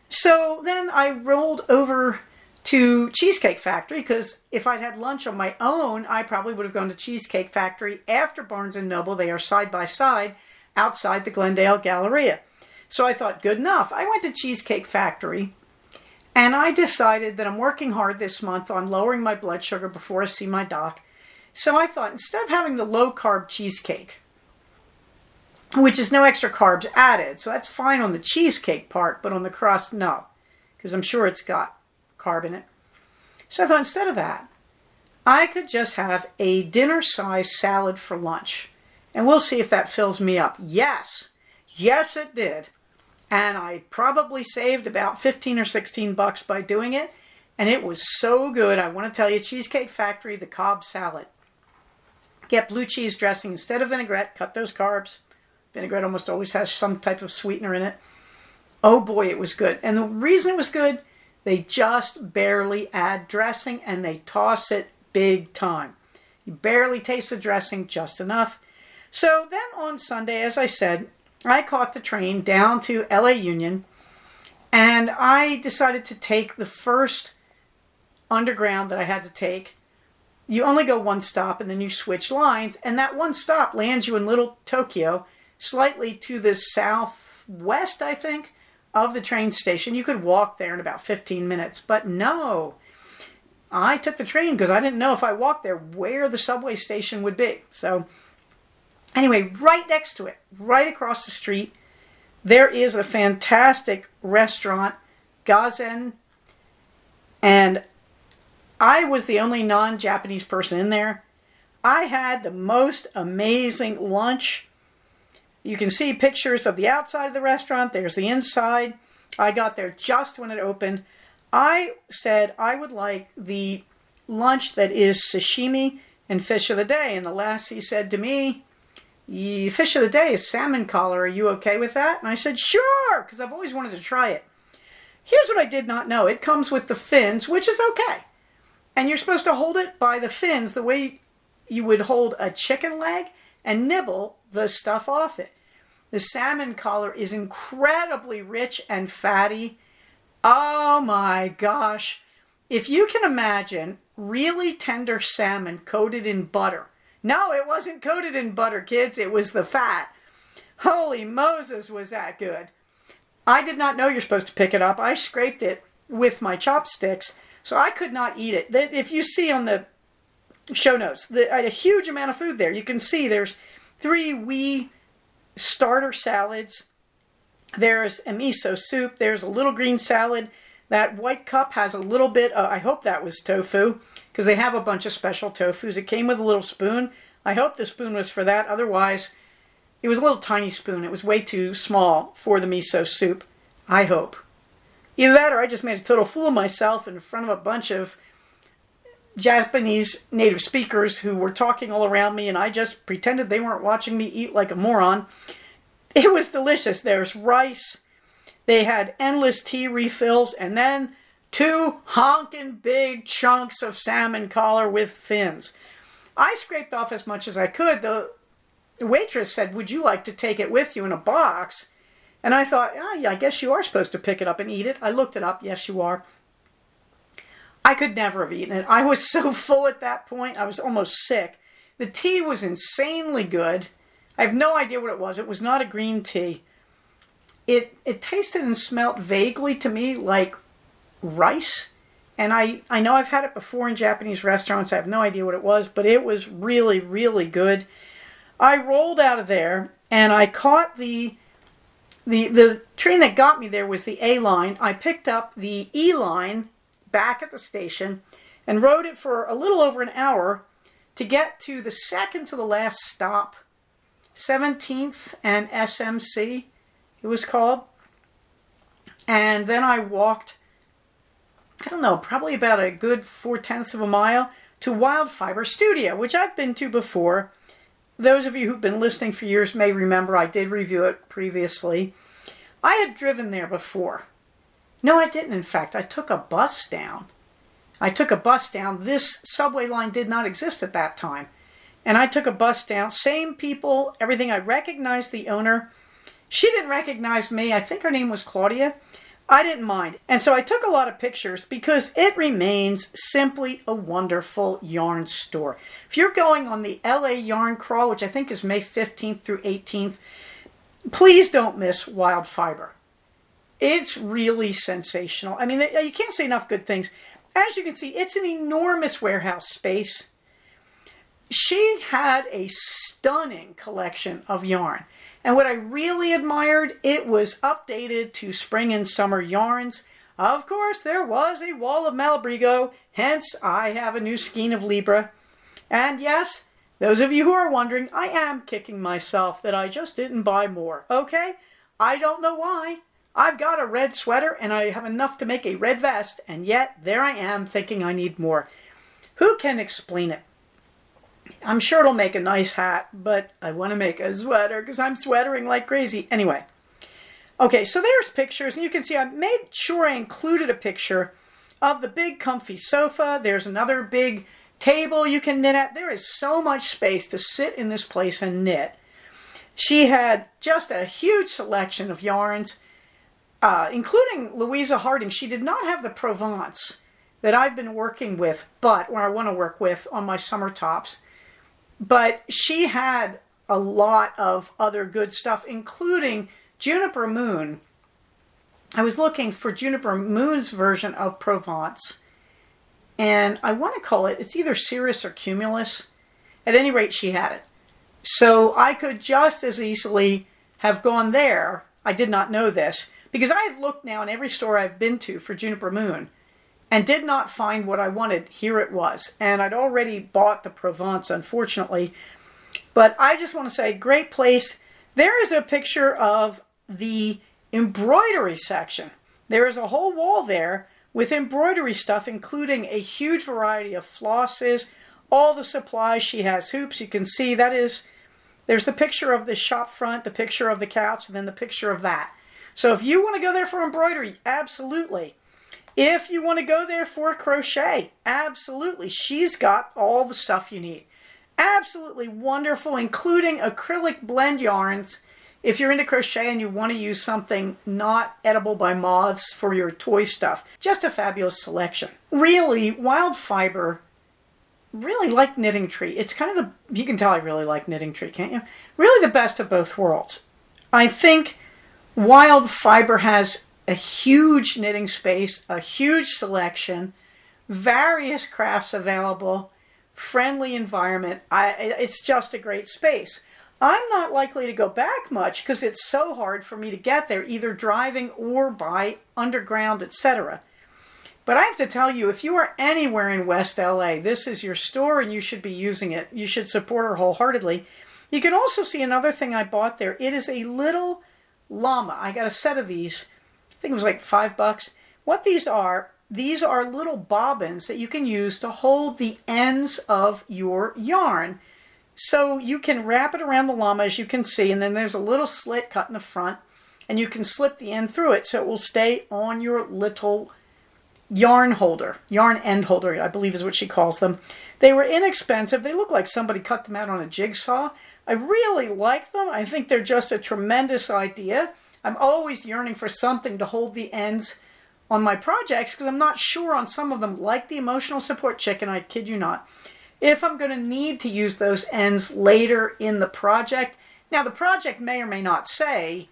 So then I rolled over to Cheesecake Factory, because if I'd had lunch on my own, I probably would have gone to Cheesecake Factory after Barnes & Noble. They are side by side outside the Glendale Galleria. So I thought, good enough. I went to Cheesecake Factory, and I decided that I'm working hard this month on lowering my blood sugar before I see my doc. So I thought, instead of having the low-carb cheesecake, which is no extra carbs added, so that's fine on the cheesecake part, but on the crust, no, because I'm sure it's got carb in it. So I thought, instead of that, I could just have a dinner-sized salad for lunch, and we'll see if that fills me up. Yes, it did. And I probably saved about 15 or 16 bucks by doing it, and it was so good. I want to tell you, Cheesecake Factory, the Cobb salad. Get blue cheese dressing instead of vinaigrette, cut those carbs. Vinaigrette almost always has some type of sweetener in it. Oh boy, it was good. And the reason it was good, they just barely add dressing, and they toss it big time. You barely taste the dressing, just enough. So then on Sunday, as I said, I caught the train down to LA Union, and I decided to take the first underground that I had to take. You only go one stop, and then you switch lines, and that one stop lands you in Little Tokyo, slightly to the southwest, I think, of the train station. You could walk there in about 15 minutes, but no. I took the train because I didn't know if I walked there where the subway station would be. So anyway, right next to it, right across the street, there is a fantastic restaurant, Gazen, and I was the only non-Japanese person in there. I had the most amazing lunch. You can see pictures of the outside of the restaurant. There's the inside. I got there just when it opened. I said I would like the lunch that is sashimi and fish of the day. And the lassie said to me, fish of the day is salmon collar. Are you okay with that? And I said, sure, because I've always wanted to try it. Here's what I did not know. It comes with the fins, which is okay. And you're supposed to hold it by the fins the way you would hold a chicken leg and nibble the stuff off it. The salmon collar is incredibly rich and fatty. Oh my gosh. If you can imagine really tender salmon coated in butter. No, it wasn't coated in butter, kids. It was the fat. Holy Moses, was that good. I did not know you're supposed to pick it up. I scraped it with my chopsticks, so I could not eat it. If you see on the show notes, I had a huge amount of food there. You can see there's 3 wee starter salads. There's a miso soup. There's a little green salad. That white cup has a little bit, I hope that was tofu, because they have a bunch of special tofus. It came with a little spoon. I hope the spoon was for that. Otherwise, it was a little tiny spoon. It was way too small for the miso soup. I hope. Either that or I just made a total fool of myself in front of a bunch of Japanese native speakers who were talking all around me, and I just pretended they weren't watching me eat like a moron. It was delicious. There's rice. They had endless tea refills, and then 2 honking big chunks of salmon collar with fins. I scraped off as much as I could. The waitress said, would you like to take it with you in a box? And I thought, oh, yeah, I guess you are supposed to pick it up and eat it. I looked it up. Yes, you are. I could never have eaten it. I was so full at that point. I was almost sick. The tea was insanely good. I have no idea what it was. It was not a green tea. It tasted and smelled vaguely to me like rice. And I know I've had it before in Japanese restaurants. I have no idea what it was, but it was really, really good. I rolled out of there and I caught the train that got me there was the A line. I picked up the E line back at the station and rode it for a little over an hour to get to the second to the last stop, 17th and SMC, it was called. And then I walked, I don't know, probably about a good 4/10 of a mile to Wild Fiber Studio, which I've been to before. Those of you who've been listening for years may remember I did review it previously. I had driven there before. No, I didn't, in fact. I took a bus down. This subway line did not exist at that time. And I took a bus down. Same people, everything. I recognized the owner. She didn't recognize me. I think her name was Claudia. I didn't mind. And so I took a lot of pictures because it remains simply a wonderful yarn store. If you're going on the LA Yarn Crawl, which I think is May 15th through 18th, please don't miss Wild Fiber. It's really sensational. I mean, you can't say enough good things. As you can see, it's an enormous warehouse space. She had a stunning collection of yarn. And what I really admired, it was updated to spring and summer yarns. Of course, there was a wall of Malabrigo, hence I have a new skein of Libra. And yes, those of you who are wondering, I am kicking myself that I just didn't buy more, okay? I don't know why. I've got a red sweater and I have enough to make a red vest, and yet there I am thinking I need more. Who can explain it? I'm sure it'll make a nice hat, but I want to make a sweater because I'm sweatering like crazy. Anyway, okay, so there's pictures, and you can see I made sure I included a picture of the big comfy sofa. There's another big table you can knit at. There is so much space to sit in this place and knit. She had just a huge selection of yarns, including Louisa Harding. She did not have the Provence that I've been working with, but where I want to work with on my summer tops. But she had a lot of other good stuff, including Juniper Moon. I was looking for Juniper Moon's version of Provence, and I want to call it, it's either Cirrus or Cumulus. At any rate, she had it. So I could just as easily have gone there. I did not know this, because I have looked now in every store I've been to for Juniper Moon, and did not find what I wanted. Here it was. And I'd already bought the Provence, unfortunately. But I just want to say, great place. There is a picture of the embroidery section. There is a whole wall there with embroidery stuff, including a huge variety of flosses, all the supplies. She has hoops. You can see that is, there's the picture of the shop front, the picture of the couch, and then the picture of that. So if you want to go there for embroidery, absolutely. If you want to go there for crochet, absolutely. She's got all the stuff you need. Absolutely wonderful, including acrylic blend yarns. If you're into crochet and you want to use something not edible by moths for your toy stuff, just a fabulous selection. Really, Wild Fiber, really like Knitting Tree. It's kind of the, you can tell I really like Knitting Tree, can't you? Really the best of both worlds. I think Wild Fiber has a huge knitting space, a huge selection, various crafts available, friendly environment. It's just a great space. I'm not likely to go back much because it's so hard for me to get there, either driving or by underground, etc. But I have to tell you, if you are anywhere in West LA, this is your store and you should be using it. You should support her wholeheartedly. You can also see another thing I bought there. It is a little llama. I got a set of these. I think it was like $5. What these are little bobbins that you can use to hold the ends of your yarn. So you can wrap it around the llama, as you can see, and then there's a little slit cut in the front, and you can slip the end through it so it will stay on your little yarn holder, yarn end holder, I believe is what she calls them. They were inexpensive. They look like somebody cut them out on a jigsaw. I really like them. I think they're just a tremendous idea. I'm always yearning for something to hold the ends on my projects because I'm not sure on some of them, like the emotional support chicken, I kid you not, if I'm going to need to use those ends later in the project. Now, the project may or may not say,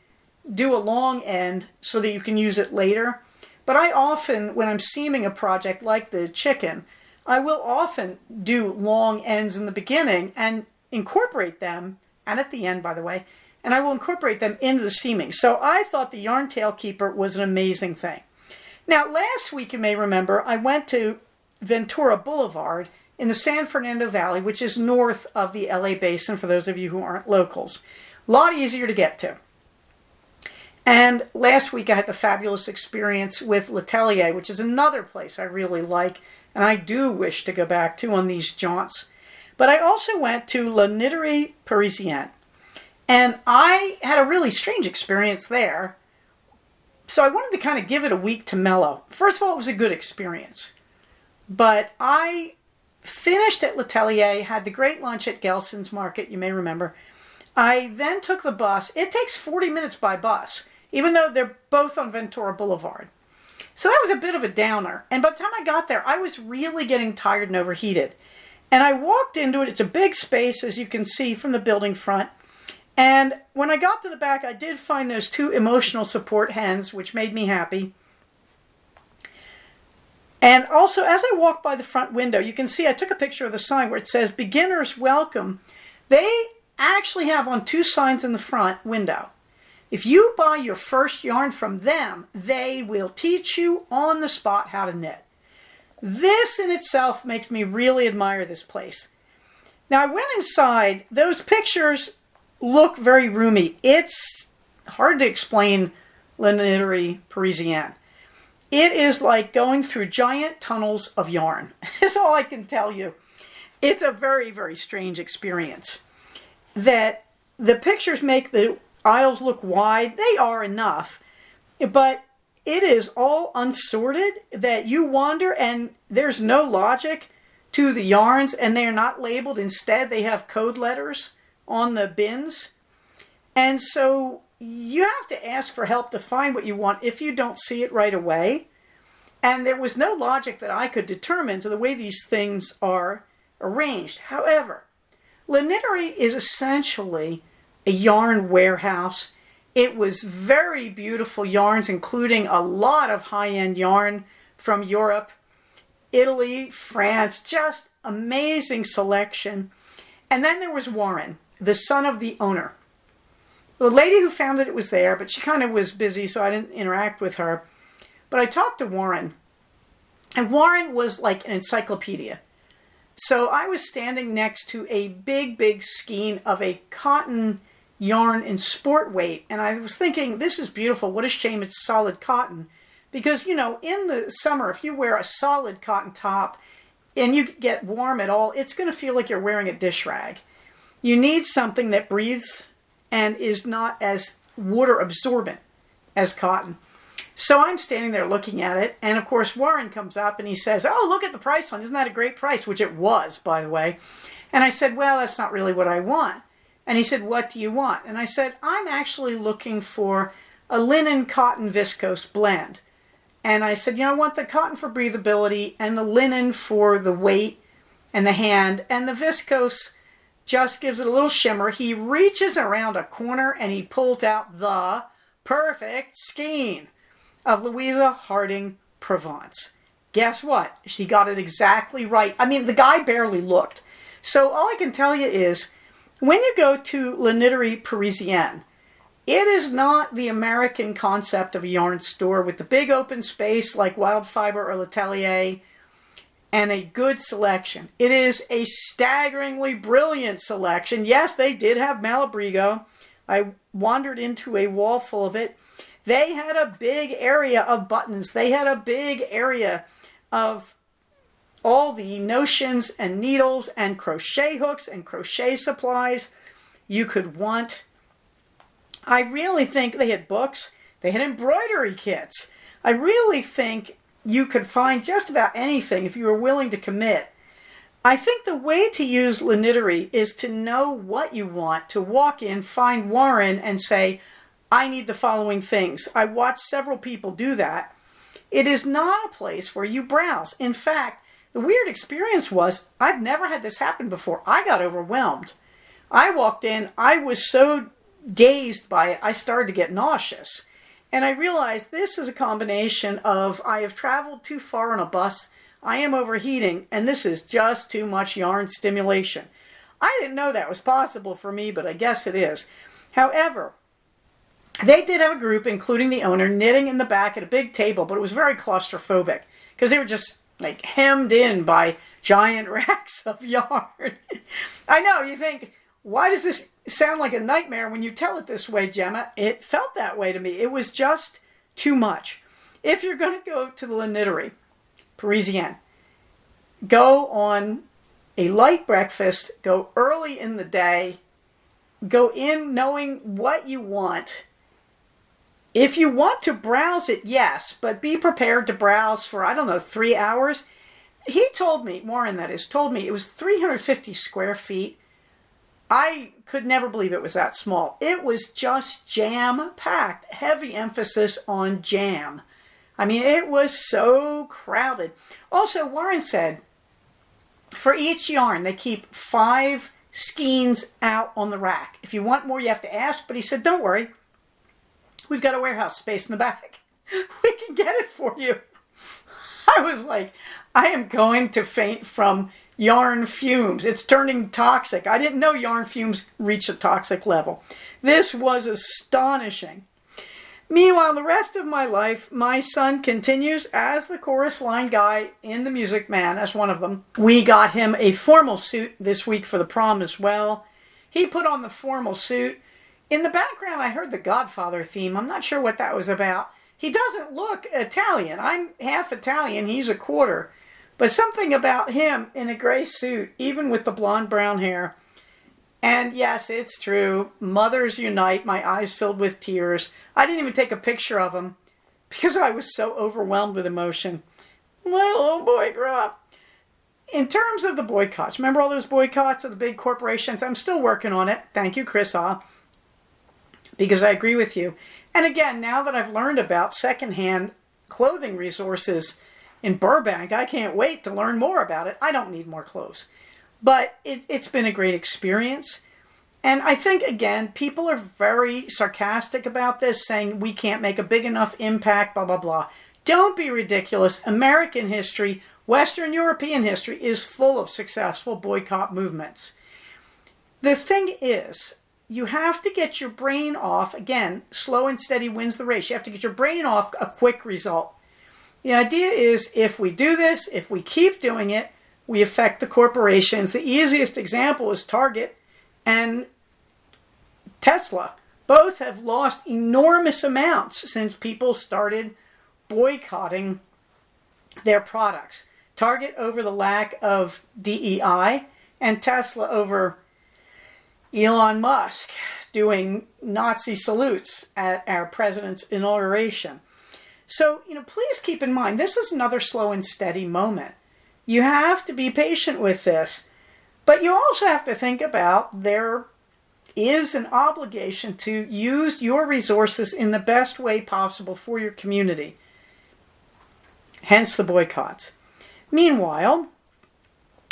do a long end so that you can use it later. But I often, when I'm seaming a project like the chicken, I will often do long ends in the beginning and incorporate them, and at the end, by the way, and I will incorporate them into the seaming. So I thought the Yarn Tail Keeper was an amazing thing. Now, last week, you may remember, I went to Ventura Boulevard in the San Fernando Valley, which is north of the LA Basin, for those of you who aren't locals. A lot easier to get to. And last week I had the fabulous experience with L'Atelier, which is another place I really like, and I do wish to go back to on these jaunts. But I also went to La Knitterie Parisienne, and I had a really strange experience there. So I wanted to kind of give it a week to mellow. First of all, it was a good experience. But I finished at L'Atelier, had the great lunch at Gelson's Market, you may remember. I then took the bus. It takes 40 minutes by bus, even though they're both on Ventura Boulevard. So that was a bit of a downer. And by the time I got there, I was really getting tired and overheated. And I walked into it. It's a big space, as you can see from the building front. And when I got to the back, I did find those 2 emotional support hens, which made me happy. And also, as I walked by the front window, you can see I took a picture of the sign where it says, "Beginners Welcome." They actually have on 2 signs in the front window. If you buy your first yarn from them, they will teach you on the spot how to knit. This in itself makes me really admire this place. Now, I went inside. Those pictures look very roomy. It's hard to explain La Knitterie Parisienne. It is like going through giant tunnels of yarn. That's all I can tell you. It's a very, very strange experience. That the pictures make the aisles look wide. They are enough. But it is all unsorted, that you wander and there's no logic to the yarns, and they are not labeled. Instead, they have code letters on the bins. And so you have to ask for help to find what you want if you don't see it right away. And there was no logic that I could determine to the way these things are arranged. However, La Knitterie is essentially a yarn warehouse. It was very beautiful yarns, including a lot of high-end yarn from Europe, Italy, France, just amazing selection. And then there was Warren, the son of the owner. The lady who founded it was there, but she kind of was busy, so I didn't interact with her. But I talked to Warren, and Warren was like an encyclopedia. So I was standing next to a big, big skein of a cotton yarn in sport weight, and I was thinking, this is beautiful. What a shame it's solid cotton. Because, you know, in the summer, if you wear a solid cotton top and you get warm at all, it's going to feel like you're wearing a dish rag. You need something that breathes and is not as water absorbent as cotton. So I'm standing there looking at it, and of course Warren comes up and he says, "Oh, look at the price on it. Isn't that a great price?" Which it was, by the way. And I said, "Well, that's not really what I want." And he said, "What do you want?" And I said, "I'm actually looking for a linen cotton viscose blend." And I said, I want the cotton for breathability and the linen for the weight and the hand, and the viscose just gives it a little shimmer. He reaches around a corner and he pulls out the perfect skein of Louisa Harding Provence. Guess what? She got it exactly right. I mean, the guy barely looked. So all I can tell you is, when you go to La Knitterie Parisienne, it is not the American concept of a yarn store with the big open space like Wild Fiber or L'Atelier and a good selection. It is a staggeringly brilliant selection. Yes, they did have Malabrigo. I wandered into a wall full of it. They had a big area of buttons. They had a big area of all the notions and needles and crochet hooks and crochet supplies you could want. I really think they had books. They had embroidery kits. I really think you could find just about anything if you were willing to commit. I think the way to use La Knitterie is to know what you want, to walk in, find Warren, and say, I need the following things. I watched several people do that. It is not a place where you browse. In fact, the weird experience was, I've never had this happen before. I got overwhelmed. I walked in, I was so dazed by it, I started to get nauseous. And I realized this is a combination of I have traveled too far on a bus, I am overheating, and this is just too much yarn stimulation. I didn't know that was possible for me, but I guess it is. However, they did have a group, including the owner, knitting in the back at a big table, but it was very claustrophobic because they were just like hemmed in by giant racks of yarn. I know, you think, why does this sound like a nightmare when you tell it this way, Gemma? It felt that way to me. It was just too much. If you're going to go to the La Knitterie Parisienne, go on a light breakfast, go early in the day, go in knowing what you want. If you want to browse it, yes, but be prepared to browse for, 3 hours. He told me, Warren that is, told me it was 350 square feet. I could never believe it was that small. It was just jam-packed, heavy emphasis on jam. I mean, it was so crowded. Also, Warren said, for each yarn, they keep 5 skeins out on the rack. If you want more, you have to ask, but he said, don't worry. We've got a warehouse space in the back. We can get it for you. I was like, I am going to faint from yarn fumes. It's turning toxic. I didn't know yarn fumes reach a toxic level. This was astonishing. Meanwhile, the rest of my life, my son continues as the chorus line guy in The Music Man, as one of them. We got him a formal suit this week for the prom as well. He put on the formal suit. In the background, I heard the Godfather theme. I'm not sure what that was about. He doesn't look Italian. I'm half Italian. He's a quarter. But something about him in a gray suit, even with the blonde brown hair. And yes, it's true. Mothers unite. My eyes filled with tears. I didn't even take a picture of him because I was so overwhelmed with emotion. My little boy grew up. In terms of the boycotts, remember all those boycotts of the big corporations? I'm still working on it. Thank you, Chris because I agree with you. And again, now that I've learned about secondhand clothing resources in Burbank, I can't wait to learn more about it. I don't need more clothes. But it's been a great experience. And I think, again, people are very sarcastic about this, saying we can't make a big enough impact, blah, blah, blah. Don't be ridiculous. American history, Western European history is full of successful boycott movements. The thing is, you have to get your brain off, again, slow and steady wins the race. You have to get your brain off a quick result. The idea is if we do this, if we keep doing it, we affect the corporations. The easiest example is Target and Tesla. Both have lost enormous amounts since people started boycotting their products. Target over the lack of DEI, and Tesla over Elon Musk doing Nazi salutes at our president's inauguration. So, please keep in mind, this is another slow and steady moment. You have to be patient with this, but you also have to think about there is an obligation to use your resources in the best way possible for your community. Hence the boycotts. Meanwhile,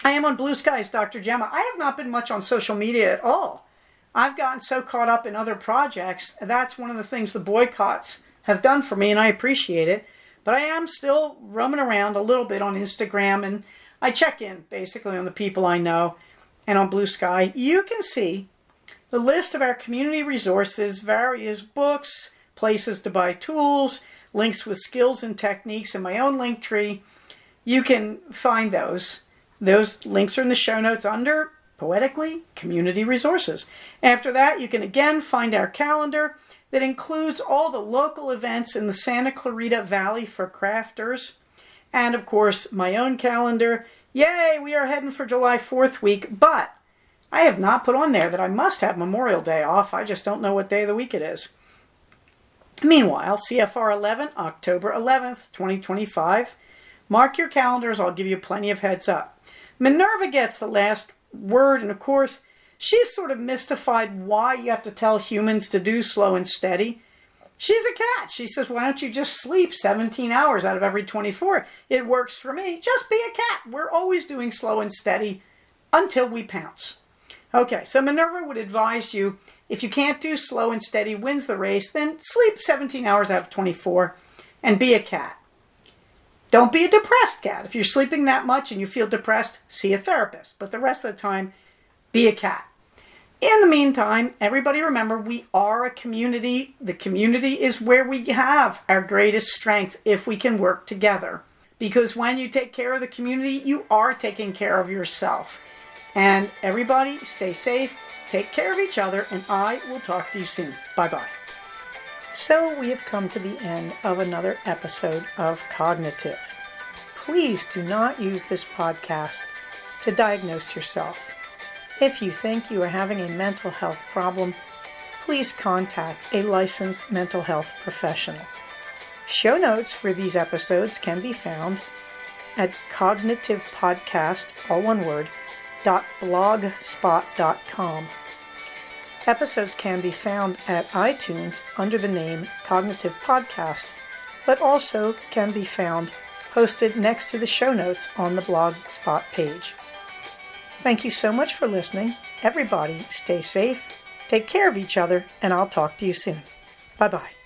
I am on Blue Skies, Dr. Gemma. I have not been much on social media at all. I've gotten so caught up in other projects. That's one of the things the boycotts have done for me, and I appreciate it. But I am still roaming around a little bit on Instagram, and I check in basically on the people I know. And on Blue Sky, you can see the list of our community resources, various books, places to buy tools, links with skills and techniques in my own link tree. You can find those. Those links are in the show notes under, poetically, community resources. After that, you can again find our calendar that includes all the local events in the Santa Clarita Valley for crafters. And of course, my own calendar. Yay, we are heading for July 4th week, but I have not put on there that I must have Memorial Day off. I just don't know what day of the week it is. Meanwhile, CFR 11, October 11th, 2025. Mark your calendars. I'll give you plenty of heads up. Minerva gets the last word, and of course, she's sort of mystified why you have to tell humans to do slow and steady. She's a cat. She says, why don't you just sleep 17 hours out of every 24? It works for me. Just be a cat. We're always doing slow and steady until we pounce. Okay, so Minerva would advise you If you can't do slow and steady wins the race, then sleep 17 hours out of 24 and be a cat. Don't be a depressed cat. If you're sleeping that much and you feel depressed, see a therapist. But the rest of the time, be a cat. In the meantime, everybody remember, we are a community. The community is where we have our greatest strength if we can work together. Because when you take care of the community, you are taking care of yourself. And everybody, stay safe, take care of each other, and I will talk to you soon. Bye-bye. So we have come to the end of another episode of Cognitive. Please do not use this podcast to diagnose yourself. If you think you are having a mental health problem, please contact a licensed mental health professional. Show notes for these episodes can be found at cognitivepodcast, all one word, .blogspot.com. Episodes can be found at iTunes under the name Cognitive Podcast, but also can be found posted next to the show notes on the Blogspot page. Thank you so much for listening. Everybody, stay safe, take care of each other, and I'll talk to you soon. Bye-bye.